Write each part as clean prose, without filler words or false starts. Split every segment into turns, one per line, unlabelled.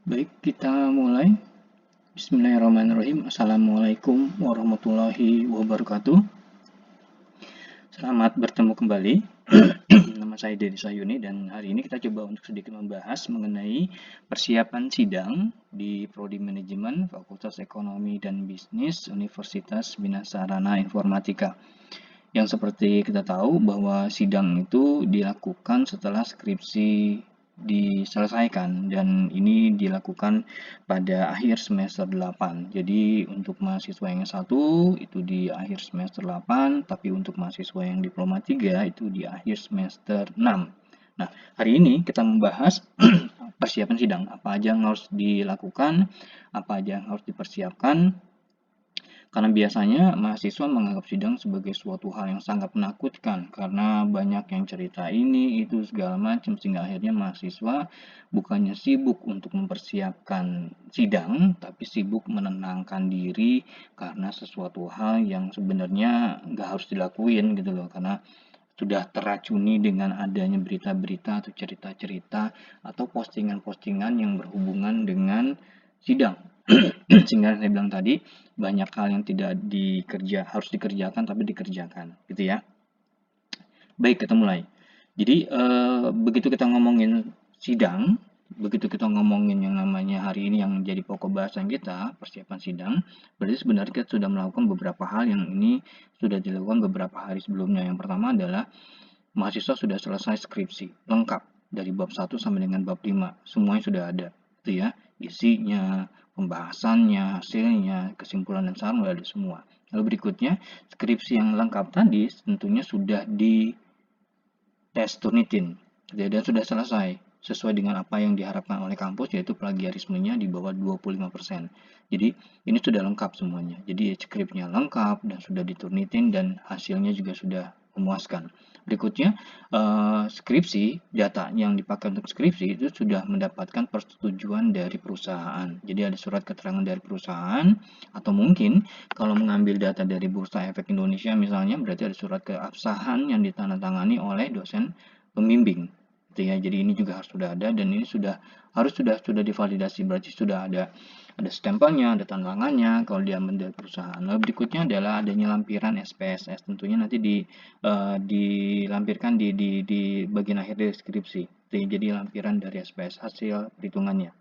Baik, kita mulai. Bismillahirrahmanirrahim. Assalamualaikum warahmatullahi wabarakatuh. Selamat bertemu kembali. Nama saya Dedi Sayuni dan hari ini kita coba untuk sedikit membahas mengenai persiapan sidang di Prodi Manajemen Fakultas Ekonomi dan Bisnis Universitas Bina Sarana Informatika. Yang seperti kita tahu bahwa sidang itu dilakukan setelah skripsi diselesaikan dan ini dilakukan pada akhir semester 8. Jadi untuk mahasiswa yang S1 itu di akhir semester 8, tapi untuk mahasiswa yang diploma 3 itu di akhir semester 6. Nah, hari ini kita membahas persiapan sidang, apa aja yang harus dilakukan, apa aja yang harus dipersiapkan. Karena biasanya mahasiswa menganggap sidang sebagai suatu hal yang sangat menakutkan karena banyak yang cerita ini, itu, segala macam sehingga akhirnya mahasiswa bukannya sibuk untuk mempersiapkan sidang, tapi sibuk menenangkan diri karena sesuatu hal yang sebenarnya nggak harus dilakuin gitu loh, karena sudah teracuni dengan adanya berita-berita atau cerita-cerita atau postingan-postingan yang berhubungan dengan sidang. Sehingga saya bilang tadi, banyak hal yang tidak harus dikerjakan tapi dikerjakan, gitu ya. Baik, kita mulai. Jadi begitu kita ngomongin sidang, begitu kita ngomongin yang namanya hari ini yang jadi pokok bahasan kita, persiapan sidang, berarti sebenarnya kita sudah melakukan beberapa hal yang ini sudah dilakukan beberapa hari sebelumnya. Yang pertama adalah mahasiswa sudah selesai skripsi, lengkap dari bab 1 sampai dengan bab 5, semuanya sudah ada, gitu ya. Isinya, pembahasannya, hasilnya, kesimpulan dan saran sudah ada semua. Lalu berikutnya, skripsi yang lengkap tadi tentunya sudah di tes Turnitin, dan sudah selesai sesuai dengan apa yang diharapkan oleh kampus, yaitu plagiarismenya di bawah 25%. Jadi ini sudah lengkap semuanya. Jadi skripnya lengkap dan sudah diturnitin dan hasilnya juga sudah memuaskan. Berikutnya, skripsi, data yang dipakai untuk skripsi itu sudah mendapatkan persetujuan dari perusahaan. Jadi ada surat keterangan dari perusahaan, atau mungkin kalau mengambil data dari Bursa Efek Indonesia misalnya, berarti ada surat keabsahan yang ditandatangani oleh dosen pembimbing. Gitu ya. Jadi ini juga harus sudah ada dan ini sudah divalidasi, berarti sudah ada stempelnya, ada tanda tangannya kalau diambil dari perusahaan. Lalu berikutnya adalah adanya lampiran SPSS, tentunya nanti dilampirkan di bagian akhir deskripsi. Jadi lampiran dari SPS hasil perhitungannya.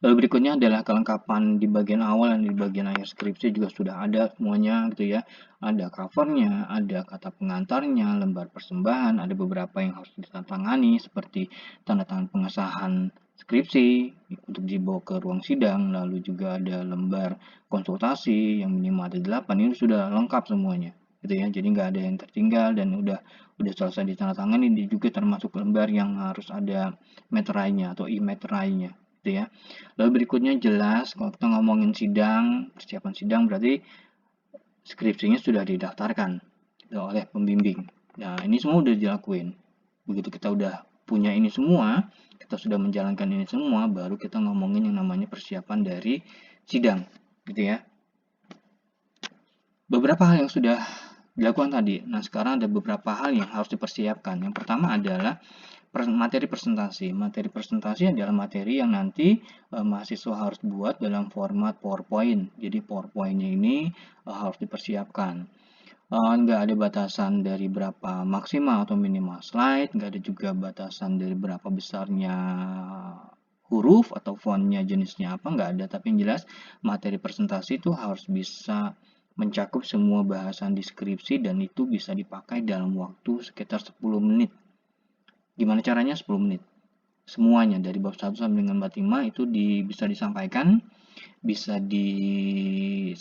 Lalu berikutnya adalah kelengkapan di bagian awal dan di bagian akhir skripsi juga sudah ada semuanya gitu ya. Ada covernya, ada kata pengantarnya, lembar persembahan, ada beberapa yang harus ditandatangani seperti tanda tangan pengesahan skripsi untuk dibawa ke ruang sidang, lalu juga ada lembar konsultasi yang minimal ada 8, ini sudah lengkap semuanya gitu ya. Jadi nggak ada yang tertinggal dan udah selesai ditandatangani. Ini juga termasuk lembar yang harus ada meterainya atau e-meterainya gitu ya. Lalu berikutnya jelas kalau kita ngomongin sidang, persiapan sidang berarti skripsinya sudah didaftarkan oleh pembimbing. Nah, ini semua udah dilakuin. Begitu kita udah punya ini semua, kita sudah menjalankan ini semua, baru kita ngomongin yang namanya persiapan dari sidang, gitu ya. Beberapa hal yang sudah dilakukan tadi. Nah, sekarang ada beberapa hal yang harus dipersiapkan. Yang pertama adalah materi presentasi. Materi presentasi adalah materi yang nanti mahasiswa harus buat dalam format PowerPoint. Jadi PowerPoint-nya ini harus dipersiapkan. Nggak ada batasan dari berapa maksimal atau minimal slide, nggak ada juga batasan dari berapa besarnya huruf atau fontnya jenisnya apa, nggak ada. Tapi yang jelas materi presentasi itu harus bisa mencakup semua bahasan deskripsi dan itu bisa dipakai dalam waktu sekitar 10 menit. Gimana caranya? 10 menit. Semuanya dari bab 1 sampai dengan bab 5 itu bisa disampaikan, bisa disajikan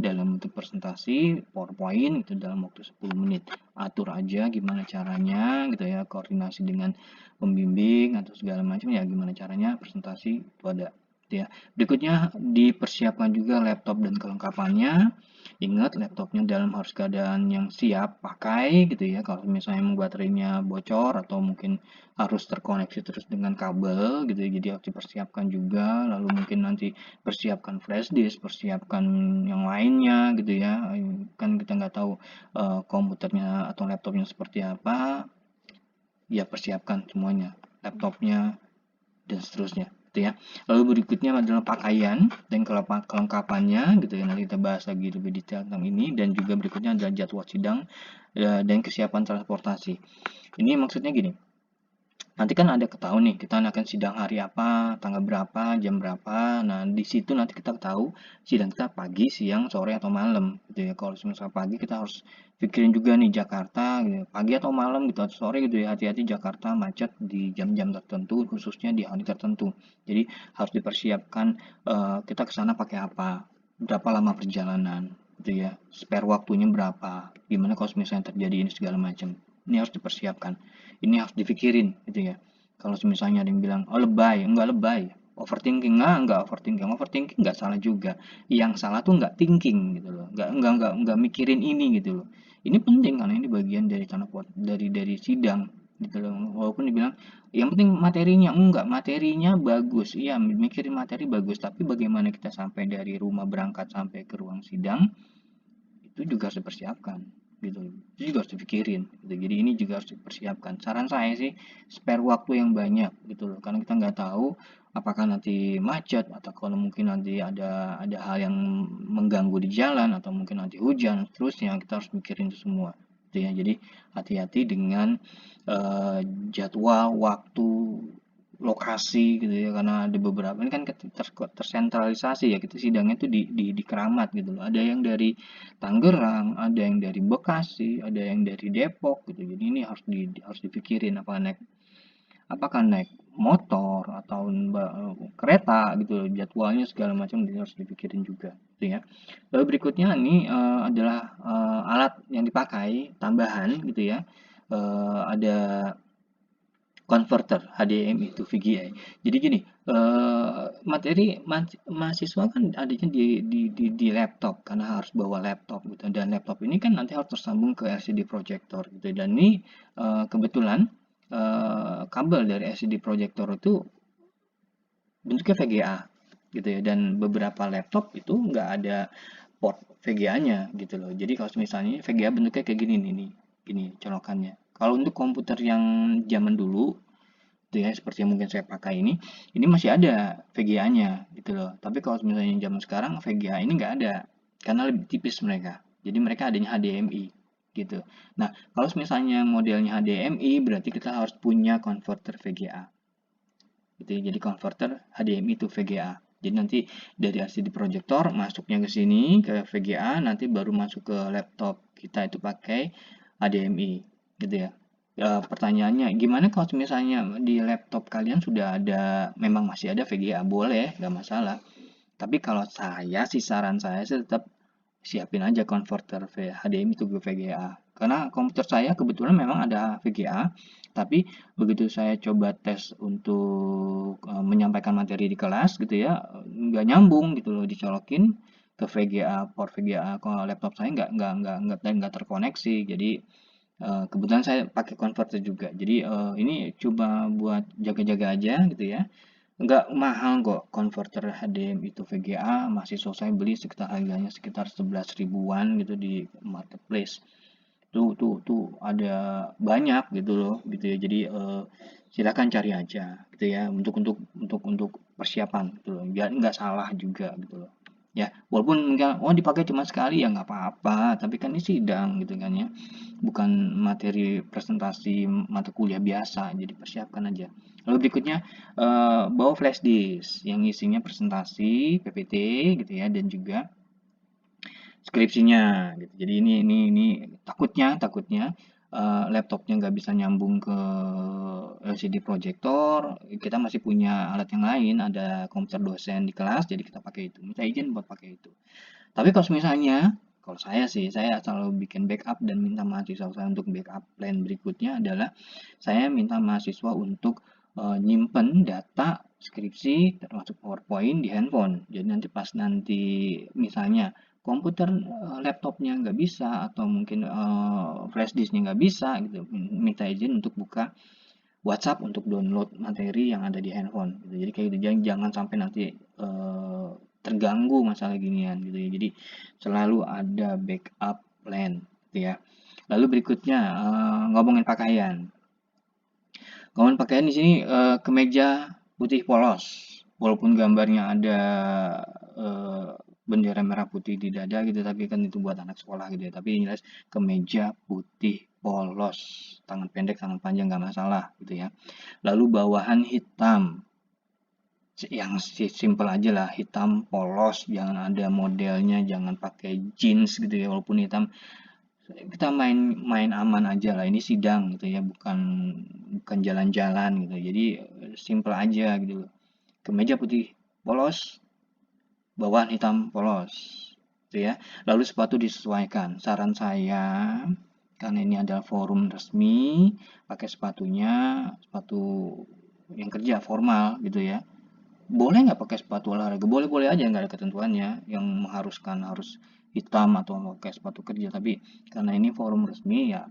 dalam bentuk presentasi PowerPoint itu dalam waktu 10 menit. Atur aja gimana caranya gitu ya, koordinasi dengan pembimbing atau segala macam ya, gimana caranya presentasi itu ada. Ya. Berikutnya dipersiapkan juga laptop dan kelengkapannya. Ingat laptopnya dalam harus keadaan yang siap pakai gitu ya. Kalau misalnya baterainya bocor atau mungkin harus terkoneksi terus dengan kabel gitu ya, jadi harus dipersiapkan juga. Lalu mungkin nanti persiapkan flash disk, persiapkan yang lainnya gitu ya. Kan kita nggak tahu komputernya atau laptopnya seperti apa. Ya persiapkan semuanya, laptopnya, dan seterusnya gitu ya. Lalu berikutnya adalah pakaian dan kelengkapannya gitu ya, nanti kita bahas lagi lebih detail tentang ini, dan juga berikutnya adalah jadwal sidang dan kesiapan transportasi. Ini maksudnya gini, nanti kan ada ketahuan nih kita akan sidang hari apa, tanggal berapa, jam berapa. Nah, di situ nanti kita tahu sidang kita pagi, siang, sore atau malam gitu ya. Kalau misalnya pagi kita harus pikirin juga nih Jakarta gitu, pagi atau malam gitu atau sore gitu ya. Hati-hati Jakarta macet di jam-jam tertentu, khususnya di hari tertentu. Jadi harus dipersiapkan kita ke sana pakai apa, berapa lama perjalanan gitu ya, spare waktunya berapa, gimana kalau misalnya terjadi ini segala macam. Ini harus dipersiapkan, ini harus dipikirin gitu ya. Kalau misalnya ada yang bilang, oh lebay, enggak lebay, overthinking, enggak overthinking, overthinking enggak salah juga. Yang salah tuh enggak thinking gitu loh, enggak mikirin ini gitu loh. Ini penting karena ini bagian dari dari sidang gitu loh. Walaupun dibilang yang penting materinya, enggak, materinya bagus, iya mikirin materi bagus, tapi bagaimana kita sampai dari rumah berangkat sampai ke ruang sidang itu juga harus dipersiapkan gitu, itu juga harus dipikirin gitu. Jadi ini juga harus dipersiapkan. Saran saya sih spare waktu yang banyak gitu loh, karena kita nggak tahu apakah nanti macet atau kalau mungkin nanti ada hal yang mengganggu di jalan atau mungkin nanti hujan terusnya, kita harus mikirin itu semua gitu ya. Jadi hati-hati dengan eh, jadwal waktu lokasi gitu ya, karena ada beberapa ini kan tersentralisasi ya, kita sidangnya tuh di Keramat gitu loh, ada yang dari Tangerang, ada yang dari Bekasi, ada yang dari Depok gitu. Jadi ini harus dipikirin apakah naik motor atau kereta gitu, jadwalnya segala macam harus dipikirin juga gitu ya. Lalu berikutnya ini adalah alat yang dipakai tambahan gitu ya. Ada converter HDMI to VGA. Jadi gini, materi mahasiswa kan adanya di laptop karena harus bawa laptop gitu, dan laptop ini kan nanti harus tersambung ke LCD projector gitu, dan ini kebetulan kabel dari LCD projector itu bentuknya VGA gitu ya, dan beberapa laptop itu nggak ada port VGA-nya gitu loh. Jadi kalau misalnya VGA bentuknya kayak gini nih, gini colokannya. Kalau untuk komputer yang zaman dulu gitu ya, seperti yang mungkin saya pakai ini masih ada VGA-nya gitu loh. Tapi kalau misalnya zaman sekarang VGA ini nggak ada karena lebih tipis mereka. Jadi mereka adanya HDMI gitu. Nah, kalau misalnya modelnya HDMI berarti kita harus punya converter VGA gitu ya. Jadi converter HDMI to VGA. Jadi nanti dari LCD projector masuknya ke sini ke VGA, nanti baru masuk ke laptop kita itu pakai HDMI gitu ya. Pertanyaannya, gimana kalau misalnya di laptop kalian sudah ada, memang masih ada VGA, boleh, nggak masalah. Tapi kalau saya sih, saran saya sih tetap siapin aja converter HDMI to VGA. Karena komputer saya kebetulan memang ada VGA, tapi begitu saya coba tes untuk menyampaikan materi di kelas gitu ya, nggak nyambung gitu loh, dicolokin ke VGA, port VGA kalau laptop saya nggak terkoneksi. Jadi kebetulan saya pakai converter juga. Jadi ini coba buat jaga-jaga aja gitu ya. Nggak mahal kok converter HDMI itu VGA, mahasiswa saya beli sekitar harganya sekitar 11 ribuan gitu di marketplace. Tuh ada banyak gitu loh gitu ya. Jadi silakan cari aja gitu ya, untuk persiapan gitu loh. Biar nggak salah juga gitu loh. Ya, walaupun enggak, oh dipakai cuma sekali ya nggak apa-apa, tapi kan ini sidang gitu kan ya, bukan materi presentasi mata kuliah biasa, jadi persiapkan aja. Lalu berikutnya bawa flash disk yang isinya presentasi, PPT gitu ya, dan juga skripsinya gitu. Jadi ini takutnya laptopnya nggak bisa nyambung ke LCD projector, kita masih punya alat yang lain, ada komputer dosen di kelas, jadi kita pakai itu. Minta izin buat pakai itu. Tapi kalau misalnya, kalau saya sih, saya selalu bikin backup dan minta mahasiswa saya untuk backup. Plan berikutnya adalah saya minta mahasiswa untuk nyimpen data skripsi termasuk PowerPoint di handphone. Jadi nanti pas nanti misalnya komputer laptopnya nggak bisa atau mungkin flash disknya nggak bisa gitu, minta izin untuk buka WhatsApp untuk download materi yang ada di handphone gitu. Jadi kayak gitu, jangan sampai nanti terganggu masalah ginian gitu ya. Jadi selalu ada backup plan gitu ya. Lalu berikutnya ngomongin pakaian. Ngomongin pakaian di sini kemeja putih polos. Walaupun gambarnya ada eh, bendera merah putih di dada gitu, tapi kan itu buat anak sekolah gitu ya. Tapi yang jelas kemeja putih polos, tangan pendek, tangan panjang nggak masalah gitu ya. Lalu bawahan hitam, yang simple aja lah, hitam polos, jangan ada modelnya, jangan pakai jeans gitu ya, walaupun hitam. Kita main main aman aja lah, ini sidang gitu ya, bukan bukan jalan-jalan gitu, jadi simple aja gitu loh. Kemeja putih polos, bawahan hitam polos gitu ya. Lalu sepatu disesuaikan, saran saya karena ini adalah forum resmi, pakai sepatunya sepatu yang kerja formal gitu ya. Boleh nggak pakai sepatu olahraga? Boleh-boleh aja, nggak ada ketentuannya yang mengharuskan harus hitam atau pakai sepatu kerja. Tapi karena ini forum resmi ya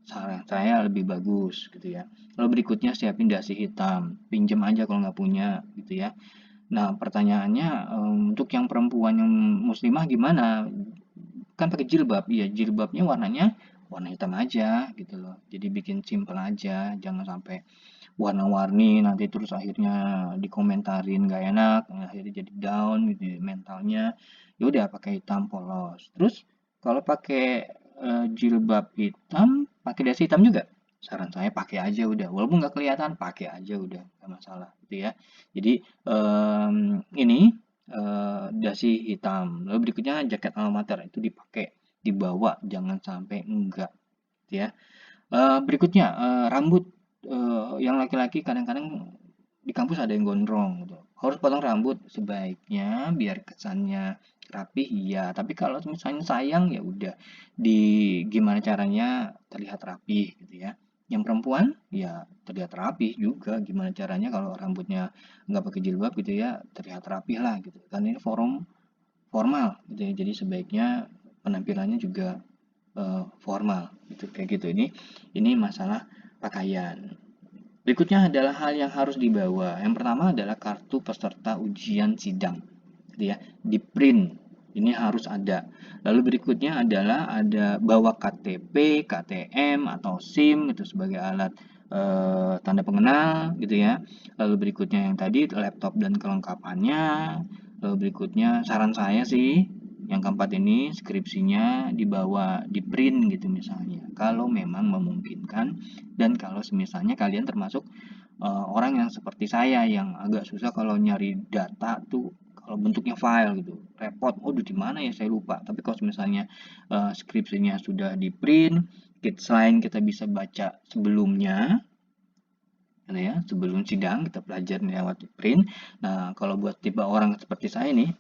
saran saya lebih bagus gitu ya. Lalu berikutnya siapin dasi hitam, pinjam aja kalau nggak punya gitu ya. Nah pertanyaannya untuk yang perempuan yang muslimah gimana? Kan pakai jilbab, iya jilbabnya warnanya warna hitam aja gitu loh. Jadi bikin simple aja, jangan sampai warna-warni nanti terus akhirnya dikomentarin nggak enak, akhirnya jadi down gitu ya mentalnya. Ya udah pakai hitam polos. Terus kalau pakai jilbab hitam, pakai dasi hitam juga. Saran saya pakai aja udah, walaupun nggak kelihatan pakai aja udah, nggak masalah gitu ya. Jadi ini dasi hitam. Lalu berikutnya jaket alma mater itu dipakai, dibawa, jangan sampai enggak gitu ya. Berikutnya, rambut, yang laki-laki kadang-kadang di kampus ada yang gondrong gitu. Harus potong rambut sebaiknya biar kesannya rapih iya, tapi kalau misalnya sayang ya udah di gimana caranya terlihat rapih gitu ya. Yang perempuan ya terlihat rapih juga gimana caranya kalau rambutnya nggak pakai jilbab gitu ya terlihat rapih lah gitu. Kan ini forum formal gitu ya. Jadi sebaiknya penampilannya juga formal gitu kayak gitu. Ini masalah pakaian. Berikutnya adalah hal yang harus dibawa. Yang pertama adalah kartu peserta ujian sidang gitu ya, di print. Ini harus ada. Lalu berikutnya adalah ada bawa KTP, KTM atau SIM itu sebagai alat tanda pengenal gitu ya. Lalu berikutnya yang tadi laptop dan kelengkapannya. Lalu berikutnya saran saya sih yang keempat ini skripsinya dibawa di print gitu misalnya. Kalau memang memungkinkan dan kalau misalnya kalian termasuk orang yang seperti saya yang agak susah kalau nyari data tuh kalau bentuknya file gitu repot, oh di mana ya saya lupa. Tapi kalau misalnya skripsinya sudah di print, selain kita bisa baca sebelumnya gitu ya, sebelum sidang kita pelajari lewat print. Nah kalau buat tipe orang seperti saya nih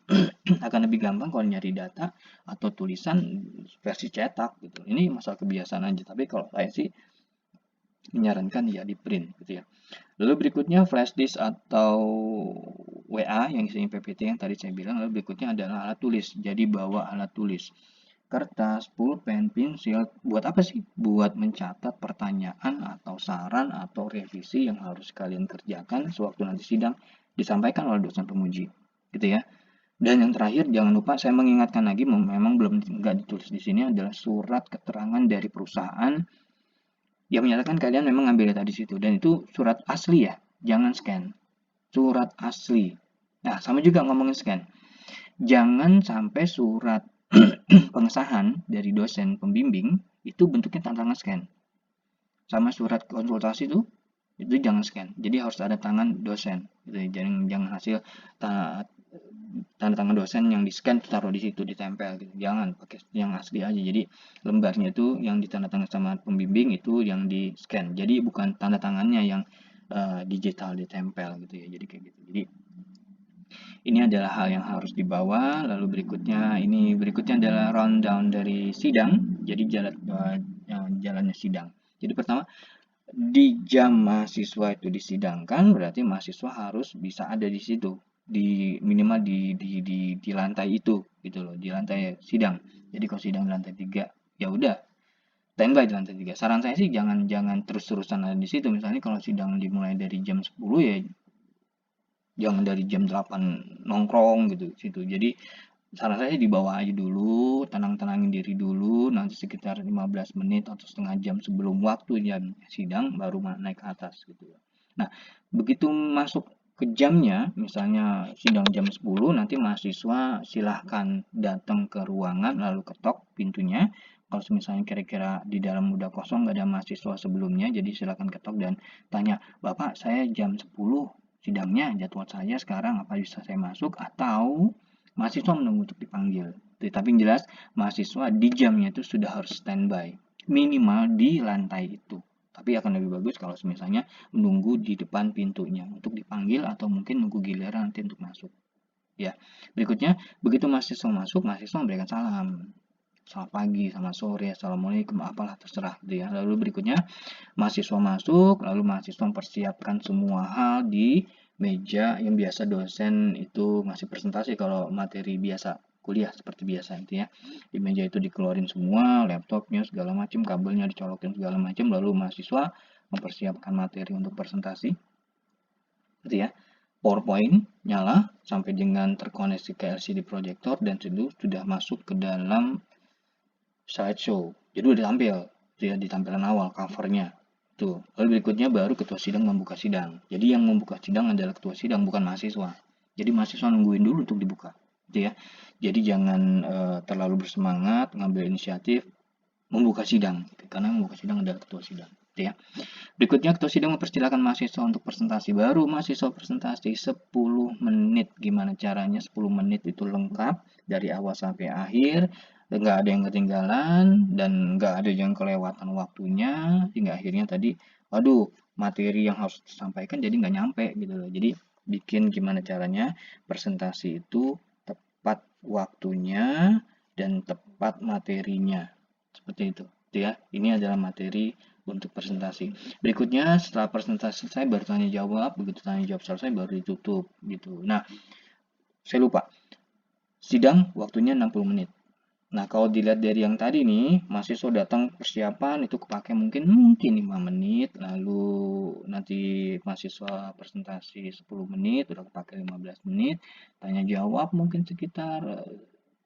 akan lebih gampang kalau nyari data atau tulisan versi cetak gitu. Ini masalah kebiasaan aja, tapi kalau saya sih menyarankan ya di print gitu ya. Lalu berikutnya flash disk atau WA yang isinya PPT yang tadi saya bilang. Lalu berikutnya adalah alat tulis. Jadi bawa alat tulis. Kertas, pulpen, pensil. Buat apa sih? Buat mencatat pertanyaan atau saran atau revisi yang harus kalian kerjakan sewaktu nanti sidang disampaikan oleh dosen penguji. Gitu ya. Dan yang terakhir jangan lupa saya mengingatkan lagi memang belum nggak ditulis di sini adalah surat keterangan dari perusahaan yang menyatakan kalian memang ngambil data di situ dan itu surat asli ya, jangan scan. Surat asli. Nah, sama juga ngomongin scan. Jangan sampai surat pengesahan dari dosen pembimbing itu bentuknya tantangan scan. Sama surat konsultasi itu jangan scan. Jadi harus ada tangan dosen. Gitu. Jangan hasil tanda tangan dosen yang di scan taruh di situ ditempel gitu. Jangan pakai yang asli aja. Jadi lembarnya itu yang ditandatangan sama pembimbing itu yang di scan. Jadi bukan tanda tangannya yang digital ditempel gitu ya. Jadi kayak gitu. Jadi ini adalah hal yang harus dibawa. Lalu berikutnya adalah rundown dari sidang. Jadi jalannya sidang. Jadi pertama di jam mahasiswa itu disidangkan berarti mahasiswa harus bisa ada di situ di minimal di lantai itu gitu loh, di lantai sidang. Jadi kalau sidang di lantai 3 ya udah standby di lantai 3. Saran saya sih jangan jangan terus-terusan ada di situ. Misalnya kalau sidang dimulai dari jam 10 ya jangan dari jam 8 nongkrong gitu situ. Jadi saran saya di bawah aja dulu, tenang-tenangin diri dulu, nanti sekitar 15 menit atau setengah jam sebelum waktu jam sidang baru naik ke atas gitu. Nah, begitu masuk ke jamnya, misalnya sidang jam 10, nanti mahasiswa silahkan datang ke ruangan lalu ketok pintunya. Kalau misalnya kira-kira di dalam udah kosong, nggak ada mahasiswa sebelumnya, jadi silahkan ketok dan tanya, Bapak, saya jam 10 sidangnya, jadwal saya sekarang, apa bisa saya masuk? Atau mahasiswa menunggu untuk dipanggil. Tapi yang jelas, mahasiswa di jamnya itu sudah harus standby, minimal di lantai itu. Tapi akan lebih bagus kalau misalnya menunggu di depan pintunya untuk dipanggil atau mungkin nunggu giliran nanti untuk masuk. Ya, berikutnya begitu mahasiswa masuk, mahasiswa memberikan salam. Selamat pagi, selamat sore, assalamualaikum, apalah terserah gitu ya. Lalu berikutnya mahasiswa masuk, lalu mahasiswa mempersiapkan semua hal di meja yang biasa dosen itu ngasih presentasi kalau materi biasa kuliah seperti biasa itu ya. Di meja itu dikeluarin semua, laptopnya segala macam, kabelnya dicolokin segala macam, lalu mahasiswa mempersiapkan materi untuk presentasi gitu ya. PowerPoint nyala sampai dengan terkoneksi ke LCD projector dan itu sudah masuk ke dalam slideshow. Jadi udah tampil ya di tampilan awal covernya. Tuh. Lalu berikutnya baru ketua sidang membuka sidang. Jadi yang membuka sidang adalah ketua sidang bukan mahasiswa. Jadi mahasiswa nungguin dulu untuk dibuka, gitu ya. Jadi jangan terlalu bersemangat ngambil inisiatif membuka sidang, gitu. Karena membuka sidang adalah ketua sidang, gitu ya. Berikutnya ketua sidang mempersilahkan mahasiswa untuk presentasi. Baru mahasiswa presentasi 10 menit. Gimana caranya 10 menit itu lengkap dari awal sampai akhir, nggak ada yang ketinggalan dan nggak ada yang kelewatan waktunya, hingga akhirnya tadi, waduh, materi yang harus disampaikan jadi nggak nyampe gitu loh. Jadi bikin gimana caranya presentasi itu tepat waktunya dan tepat materinya. Seperti itu ya. Ini adalah materi untuk presentasi. Berikutnya setelah presentasi selesai baru tanya jawab, begitu tanya jawab selesai baru ditutup gitu. Nah, saya lupa. Sidang waktunya 60 menit. Nah, kalau dilihat dari yang tadi nih, mahasiswa datang persiapan itu kepake mungkin 5 menit, lalu nanti mahasiswa presentasi 10 menit, udah kepake 15 menit, tanya jawab mungkin sekitar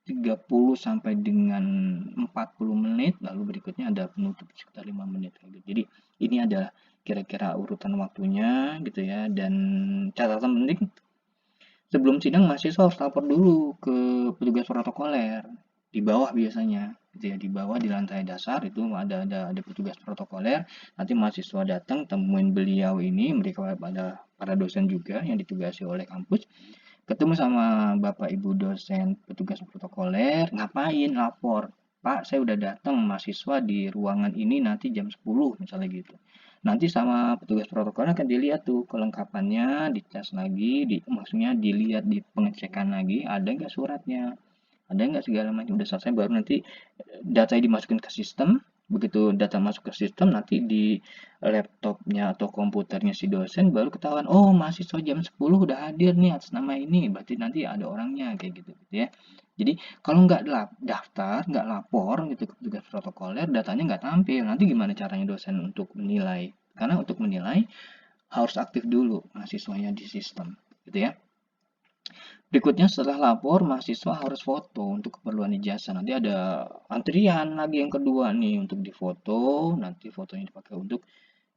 30 sampai dengan 40 menit, lalu berikutnya ada penutup sekitar 5 menit. Jadi ini adalah kira-kira urutan waktunya gitu ya, dan catatan penting sebelum sidang mahasiswa harus lapor dulu ke petugas protokoler di bawah biasanya gitu ya, di bawah di lantai dasar itu ada petugas protokoler. Nanti mahasiswa datang temuin beliau ini, mereka ada para dosen juga yang ditugasi oleh kampus, ketemu sama bapak ibu dosen petugas protokoler, ngapain lapor, Pak saya udah datang mahasiswa di ruangan ini nanti jam 10 misalnya gitu. Nanti sama petugas protokol akan dilihat tuh kelengkapannya, dites lagi, maksudnya dilihat di pengecekan lagi, ada nggak suratnya, ada nggak segala macam. Udah selesai baru nanti data dimasukin ke sistem. Begitu data masuk ke sistem, nanti di laptopnya atau komputernya si dosen baru ketahuan, oh mahasiswa jam 10 udah hadir nih atas nama ini, berarti nanti ada orangnya kayak gitu ya. Jadi kalau nggak daftar, nggak lapor gitu ke petugas protokoler, datanya nggak tampil. Nanti gimana caranya dosen untuk menilai? Karena untuk menilai harus aktif dulu mahasiswanya di sistem, gitu ya. Berikutnya setelah lapor, mahasiswa harus foto untuk keperluan ijazah. Nanti ada antrian lagi yang kedua nih untuk difoto, nanti fotonya dipakai untuk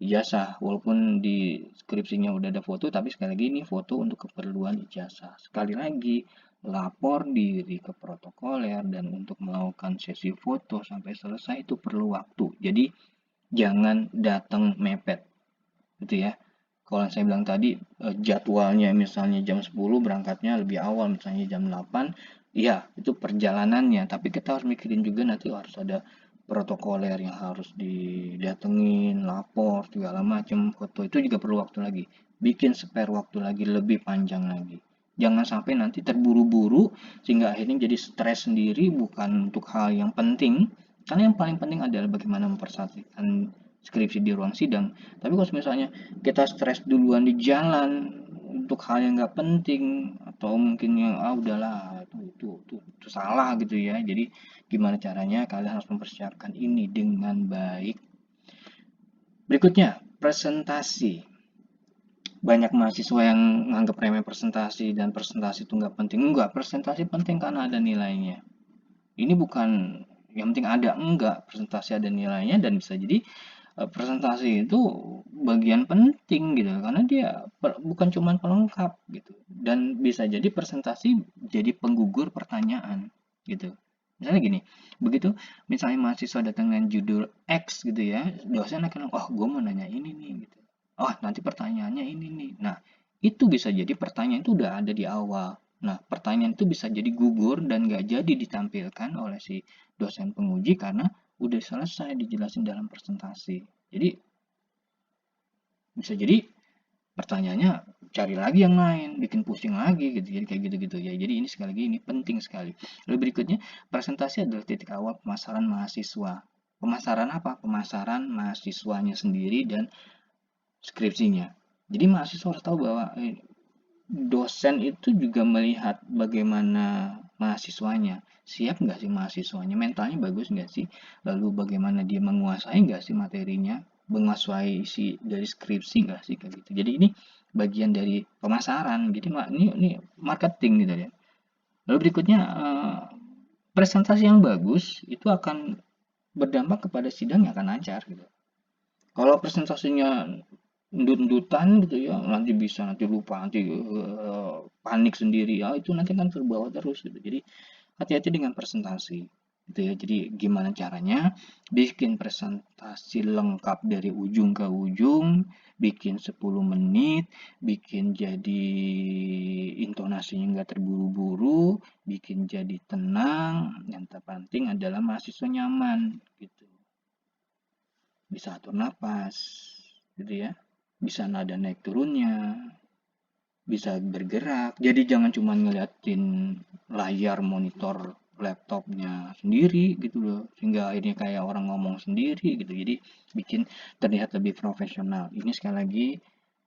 ijazah. Walaupun di skripsinya udah ada foto, tapi sekali lagi ini foto untuk keperluan ijazah. Sekali lagi, lapor diri ke protokoler dan untuk melakukan sesi foto sampai selesai itu perlu waktu. Jadi jangan datang mepet, gitu ya. Kalau saya bilang tadi jadwalnya misalnya jam 10 berangkatnya lebih awal misalnya jam 8, iya itu perjalanannya, tapi kita harus mikirin juga nanti harus ada protokoler yang harus didatengin, lapor segala macam, foto itu juga perlu waktu lagi. Bikin spare waktu lagi lebih panjang lagi. Jangan sampai nanti terburu-buru sehingga akhirnya jadi stres sendiri bukan untuk hal yang penting. Karena yang paling penting adalah bagaimana memperhatikan skripsi di ruang sidang. Tapi kalau misalnya kita stres duluan di jalan untuk hal yang nggak penting atau mungkin yang udahlah itu salah gitu ya. Jadi gimana caranya kalian harus mempersiapkan ini dengan baik. Berikutnya presentasi. Banyak mahasiswa yang nganggap remeh presentasi dan presentasi itu nggak penting. Enggak, presentasi penting karena ada nilainya. Ini bukan yang penting ada, enggak, presentasi ada nilainya dan bisa jadi presentasi itu bagian penting gitu karena dia bukan cuma pelengkap gitu dan bisa jadi presentasi jadi penggugur pertanyaan gitu. Misalnya gini, begitu misalnya mahasiswa datang dengan judul X gitu ya, dosen akan, oh gue mau nanya ini nih gitu. Oh nanti pertanyaannya ini nih. Nah itu bisa jadi pertanyaan itu udah ada di awal. Nah pertanyaan itu bisa jadi gugur dan nggak jadi ditampilkan oleh si dosen penguji karena udah selesai dijelasin dalam presentasi. Jadi bisa jadi pertanyaannya cari lagi yang lain, bikin pusing lagi gitu. Jadi kayak gitu-gitu ya. Jadi ini sekali lagi ini penting sekali. Lalu berikutnya, presentasi adalah titik awal pemasaran mahasiswa. Pemasaran apa? Pemasaran mahasiswanya sendiri dan skripsinya. Jadi mahasiswa harus tahu bahwa dosen itu juga melihat bagaimana mahasiswanya. Siap nggak sih mahasiswanya? Mentalnya bagus nggak sih? Lalu bagaimana dia menguasai nggak sih materinya? Menguasai isi dari skripsi nggak sih? Kayak gitu. Jadi ini bagian dari pemasaran. Jadi ini marketing gitu ya. Lalu berikutnya, presentasi yang bagus itu akan berdampak kepada sidang yang akan lancar gitu. Kalau presentasinya endut-endutan gitu ya, nanti lupa, nanti panik sendiri ya, itu nanti kan terbawa terus gitu. Jadi hati-hati dengan presentasi gitu ya. Jadi gimana caranya bikin presentasi lengkap dari ujung ke ujung, bikin 10 menit, bikin jadi intonasinya nggak terburu-buru, bikin jadi tenang, yang terpenting adalah mahasiswa nyaman gitu. Bisa atur napas gitu ya, bisa nada naik turunnya, bisa bergerak. Jadi jangan cuma ngeliatin layar monitor laptopnya sendiri gitu loh, sehingga akhirnya kayak orang ngomong sendiri gitu. Jadi bikin terlihat lebih profesional. Ini sekali lagi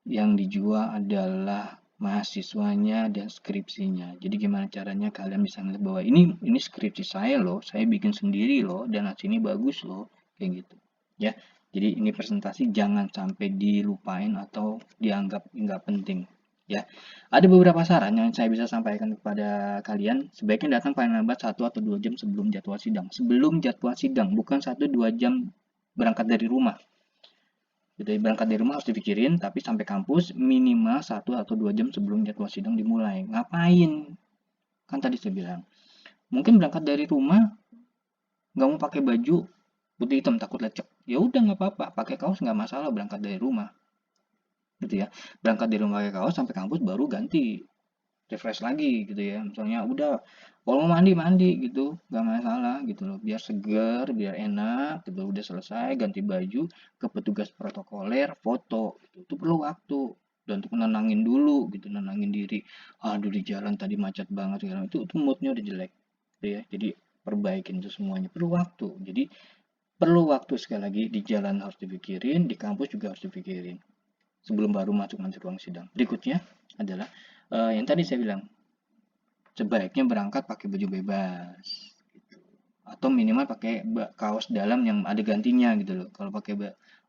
yang dijual adalah mahasiswanya dan skripsinya. Jadi gimana caranya kalian bisa ngeliat bahwa ini skripsi saya loh, saya bikin sendiri loh, dan hasilnya bagus loh, kayak gitu. Ya, jadi ini presentasi jangan sampai dilupain atau dianggap nggak penting. Ya, ada beberapa saran yang saya bisa sampaikan kepada kalian. Sebaiknya datang paling lambat 1 atau 2 jam sebelum jadwal sidang. Sebelum jadwal sidang, bukan 1-2 jam berangkat dari rumah. Jadi berangkat dari rumah harus dipikirin, tapi sampai kampus minimal 1 atau 2 jam sebelum jadwal sidang dimulai. Ngapain? Kan tadi saya bilang, mungkin berangkat dari rumah nggak mau pakai baju putih hitam takut lecek. Ya udah nggak apa-apa, pakai kaos nggak masalah berangkat dari rumah, gitu ya. Berangkat dari rumah pakai kaos sampai kampus baru ganti refresh lagi gitu ya. Misalnya udah kalau mau mandi mandi gitu, nggak masalah gitu loh. Biar seger, biar enak gitu. Udah selesai ganti baju ke petugas protokoler foto gitu. Itu perlu waktu dan untuk nenangin dulu gitu, nenangin diri. Aduh di jalan tadi macet banget gitu. Itu moodnya udah jelek gitu ya. Jadi perbaikin itu semuanya perlu waktu. Jadi perlu waktu sekali lagi di jalan harus dipikirin, di kampus juga harus dipikirin sebelum baru masuk nanti ruang sidang. Berikutnya adalah yang tadi saya bilang sebaiknya berangkat pakai baju bebas gitu. Atau minimal pakai kaos dalam yang ada gantinya gitu loh. Kalau pakai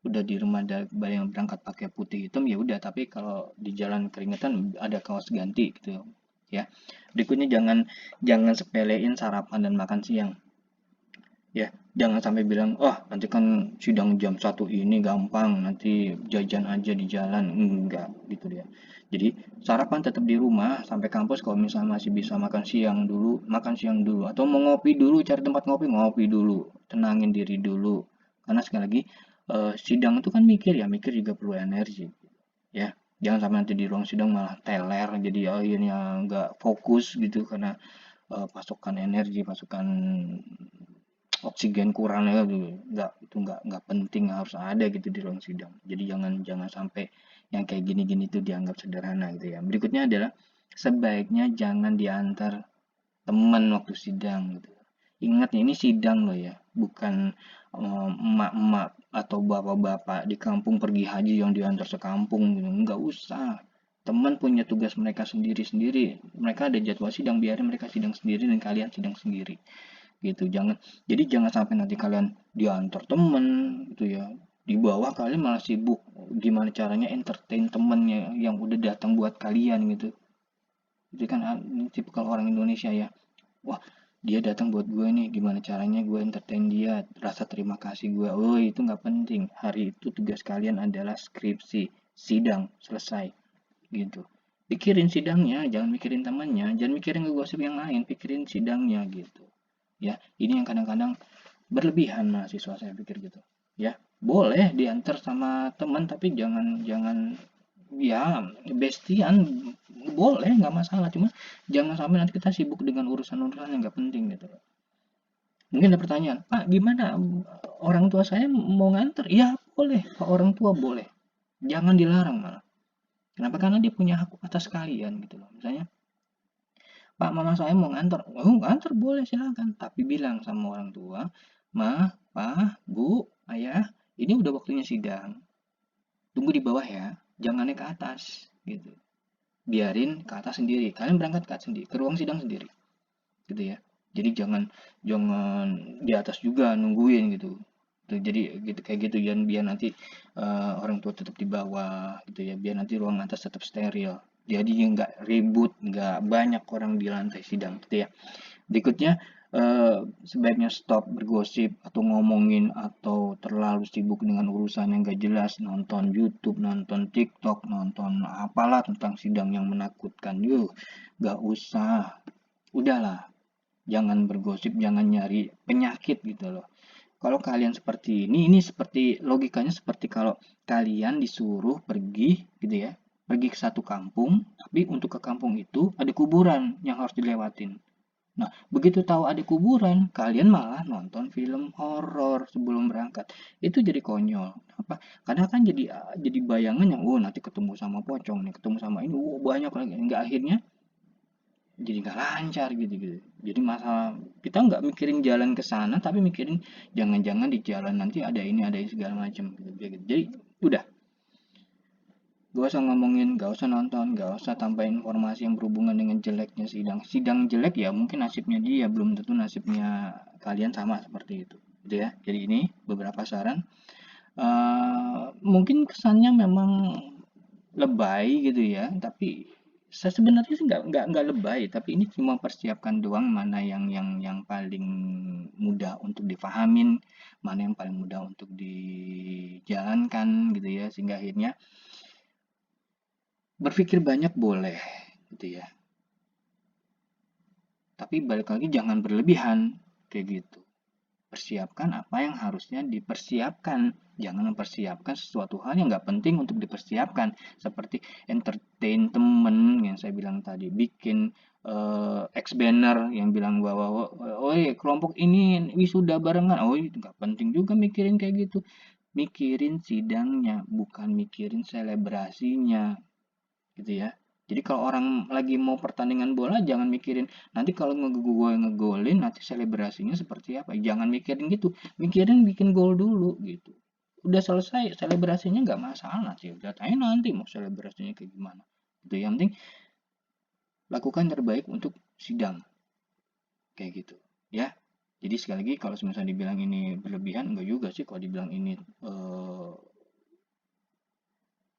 udah di rumah yang berangkat pakai putih hitam ya udah, tapi kalau di jalan keringetan ada kaos ganti gitu ya. Berikutnya jangan jangan sepelein sarapan dan makan siang. Ya, jangan sampai bilang, "Oh, nanti kan sidang jam 1 ini gampang, nanti jajan aja di jalan." Enggak, gitu dia. Jadi, sarapan tetap di rumah sampai kampus kalau misalnya masih bisa makan siang dulu. Atau mau ngopi dulu, cari tempat ngopi, ngopi dulu. Tenangin diri dulu. Karena sekali lagi, sidang itu kan mikir ya, mikir juga perlu energi. Ya, jangan sampai nanti di ruang sidang malah teler, jadi akhirnya nggak fokus gitu karena pasokan energi, pasokan oksigen kurang ya gitu. Nggak penting harus ada gitu di ruang sidang. Jadi jangan jangan sampai yang kayak gini-gini itu dianggap sederhana gitu ya. Berikutnya adalah sebaiknya jangan diantar teman waktu sidang gitu. Ingat ini sidang loh ya, bukan emak-emak atau bapak-bapak di kampung pergi haji yang diantar sekampung gitu. Nggak usah. Teman punya tugas mereka sendiri-sendiri. Mereka ada jadwal sidang, biarin mereka sidang sendiri dan kalian sidang sendiri gitu. Jangan sampai nanti kalian diantar temen gitu ya, di bawah kalian malah sibuk gimana caranya entertain temennya yang udah datang buat kalian gitu. Jadi kan tipikal orang Indonesia ya, wah dia datang buat gue nih, gimana caranya gue entertain dia, rasa terima kasih gue. Oh, itu nggak penting. Hari itu tugas kalian adalah skripsi, sidang, selesai gitu. Pikirin sidangnya, jangan mikirin temannya, jangan mikirin ngegosip yang lain, pikirin sidangnya gitu. Ya, ini yang kadang-kadang berlebihan mahasiswa, saya pikir gitu. Ya, boleh diantar sama teman, tapi jangan jangan ya bestian boleh, nggak masalah, cuma jangan sampai nanti kita sibuk dengan urusan-urusan yang nggak penting gitu loh. Mungkin ada pertanyaan, Pak, gimana orang tua saya mau nganter? Ya boleh, Pak, orang tua boleh, jangan dilarang malah. Kenapa? Karena dia punya hak atas kalian gitu loh. Misalnya, Pak, mama saya mau nganter. Oh, nganter boleh, silakan. Tapi bilang sama orang tua, Ma, Pa, Bu, Ayah, ini udah waktunya sidang. Tunggu di bawah ya. Jangan naik ke atas. Gitu. Biarin ke atas sendiri. Kalian berangkat ke atas sendiri, ke ruang sidang sendiri. Gitu ya. Jadi jangan jangan di atas juga nungguin gitu. Jadi gitu kayak gitu biar nanti orang tua tetap di bawah gitu ya, biar nanti ruang atas tetap steril. Jadi nggak ribut, nggak banyak orang di lantai sidang gitu ya. Berikutnya, sebaiknya stop bergosip atau ngomongin atau terlalu sibuk dengan urusan yang gak jelas, nonton YouTube, nonton TikTok, nonton apalah tentang sidang yang menakutkan. Yuh, gak usah. Udahlah, jangan bergosip, jangan nyari penyakit gitu loh. Kalau kalian seperti ini seperti logikanya seperti kalau kalian disuruh pergi gitu ya, pergi ke satu kampung, tapi untuk ke kampung itu ada kuburan yang harus dilewatin. Nah, begitu tahu ada kuburan, kalian malah nonton film horor sebelum berangkat. Itu jadi konyol. Apa? Karena kan jadi bayangan yang, oh nanti ketemu sama pocong nih, ketemu sama ini, banyak lagi. Enggak akhirnya jadi nggak lancar gitu. Jadi masalah kita nggak mikirin jalan ke sana, tapi mikirin jangan-jangan di jalan nanti ada ini, ada ini segala macam gitu. Jadi udah, gak usah ngomongin, gak usah nonton, gak usah tambahin informasi yang berhubungan dengan jeleknya sidang. Sidang jelek ya mungkin nasibnya dia, belum tentu nasibnya kalian sama seperti itu. Gitu ya. Jadi ini beberapa saran. Mungkin kesannya memang lebay gitu ya, tapi saya sebenarnya sih nggak lebay, tapi ini cuma persiapkan doang mana yang paling mudah untuk difahamin, mana yang paling mudah untuk dijalankan gitu ya, sehingga akhirnya berpikir banyak boleh gitu ya. Tapi balik lagi jangan berlebihan kayak gitu. Persiapkan apa yang harusnya dipersiapkan. Jangan mempersiapkan sesuatu hal yang nggak penting untuk dipersiapkan. Seperti entertain temen yang saya bilang tadi. Bikin X banner yang bilang bahwa oh kelompok ini wisuda barengan. Oh itu nggak penting juga mikirin kayak gitu. Mikirin sidangnya, bukan mikirin selebrasinya gitu ya. Jadi kalau orang lagi mau pertandingan bola jangan mikirin nanti kalau gue ngegolin nanti selebrasinya seperti apa. Jangan mikirin gitu. Mikirin bikin gol dulu gitu. Udah selesai selebrasinya nggak masalah sih. Udah tanya nanti mau selebrasinya kayak gimana. Itu yang penting lakukan terbaik untuk sidang kayak gitu ya. Jadi sekali lagi kalau misalnya dibilang ini berlebihan enggak juga sih, kalau dibilang ini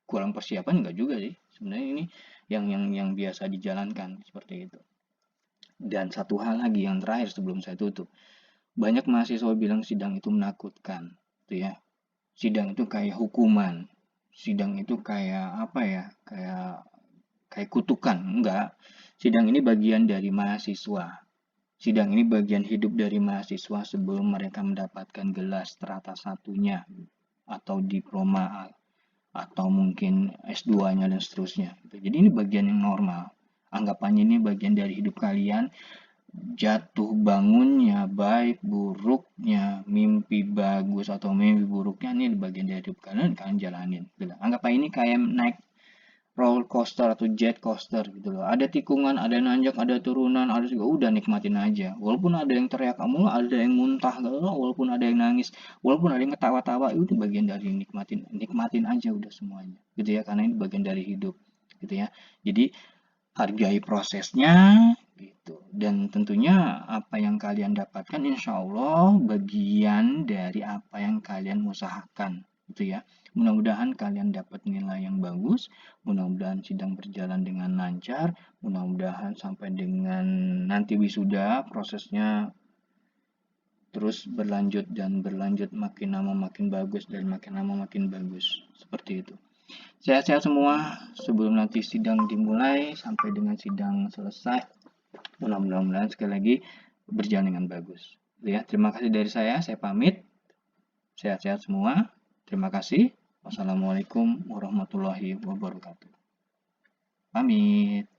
kurang persiapan enggak juga sih. Sebenarnya ini yang biasa dijalankan seperti itu. Dan satu hal lagi yang terakhir sebelum saya tutup. Banyak mahasiswa bilang sidang itu menakutkan, gitu ya. Sidang itu kayak hukuman. Sidang itu kayak apa ya? Kayak kutukan. Enggak. Sidang ini bagian dari mahasiswa. Sidang ini bagian hidup dari mahasiswa sebelum mereka mendapatkan gelar strata satunya atau diploma atau mungkin S2-nya dan seterusnya. Jadi ini bagian yang normal. Anggapannya ini bagian dari hidup kalian, jatuh bangunnya, baik buruknya, mimpi bagus atau mimpi buruknya ini bagian dari hidup kalian, kalian jalanin. Anggap ini kayak naik roller coaster atau jet coaster gitu loh. Ada tikungan, ada nanjak, ada turunan, ada juga udah nikmatin aja. Walaupun ada yang teriak kamu, ada yang muntah gitu loh, walaupun ada yang nangis, walaupun ada yang ketawa-tawa, itu bagian dari nikmatin aja udah semuanya. Gitu ya, karena ini bagian dari hidup gitu ya. Jadi hargai prosesnya gitu. Dan tentunya apa yang kalian dapatkan insya Allah bagian dari apa yang kalian usahakan gitu ya. Mudah-mudahan kalian dapat nilai yang bagus, mudah-mudahan sidang berjalan dengan lancar, mudah-mudahan sampai dengan nanti wisuda prosesnya terus berlanjut dan berlanjut, makin lama makin bagus dan makin lama makin bagus. Seperti itu. Sehat-sehat semua sebelum nanti sidang dimulai sampai dengan sidang selesai. Mudah-mudahan sekali lagi berjalan dengan bagus. Ya, terima kasih dari saya pamit. Sehat-sehat semua. Terima kasih. Wassalamualaikum warahmatullahi wabarakatuh. Pamit.